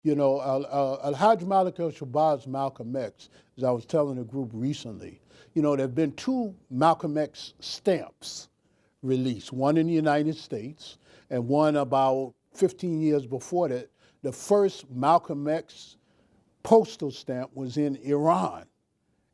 You know, Al-Hajj Malik al-Shabazz Malcolm X, as I was telling a group recently, you know, there have been two Malcolm X stamps released, one in the United States and one about 15 years before that. The first Malcolm X postal stamp was in Iran,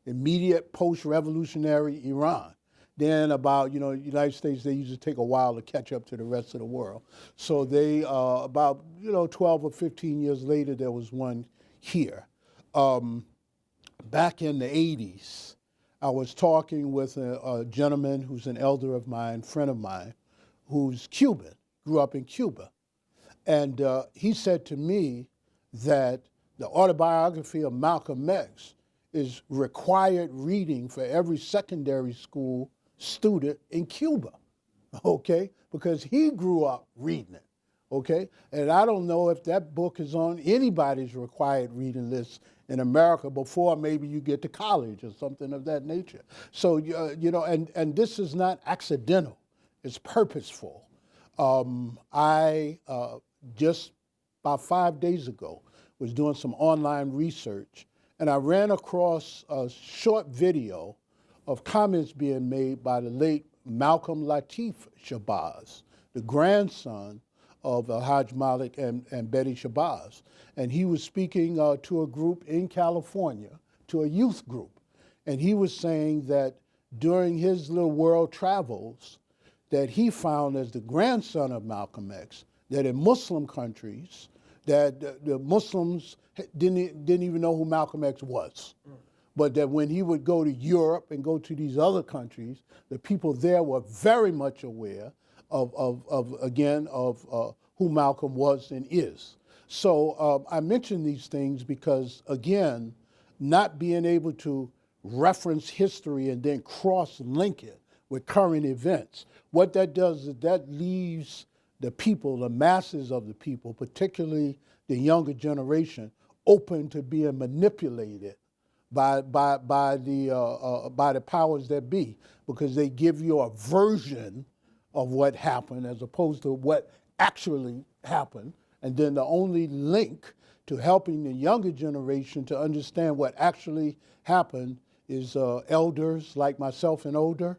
immediate post-revolutionary Iran. Then about, you know, United States, they used to take a while to catch up to the rest of the world. So they, about, you know, 12 or 15 years later, there was one here. Back in the 80s, I was talking with a gentleman who's an elder of mine, friend of mine, who's Cuban, grew up in Cuba. And he said to me that the autobiography of Malcolm X is required reading for every secondary school student in Cuba, okay? Because he grew up reading it, okay? And I don't know if that book is on anybody's required reading list in America before maybe you get to college or something of that nature. So, you know, and this is not accidental, it's purposeful. I just about 5 days ago was doing some online research, and I ran across a short video of comments being made by the late Malcolm Latif Shabazz, the grandson of Hajj Malik and Betty Shabazz. And he was speaking to a group in California, to a youth group. And he was saying that during his little world travels, that he found as the grandson of Malcolm X, that in Muslim countries, that the Muslims didn't even know who Malcolm X was. But that when he would go to Europe and go to these other countries, the people there were very much aware of who Malcolm was and is. So I mention these things because, again, not being able to reference history and then cross-link it with current events, what that does is that leaves the people, the masses of the people, particularly the younger generation, open to being manipulated by the powers that be, because they give you a version of what happened as opposed to what actually happened. And then the only link to helping the younger generation to understand what actually happened is elders like myself and older,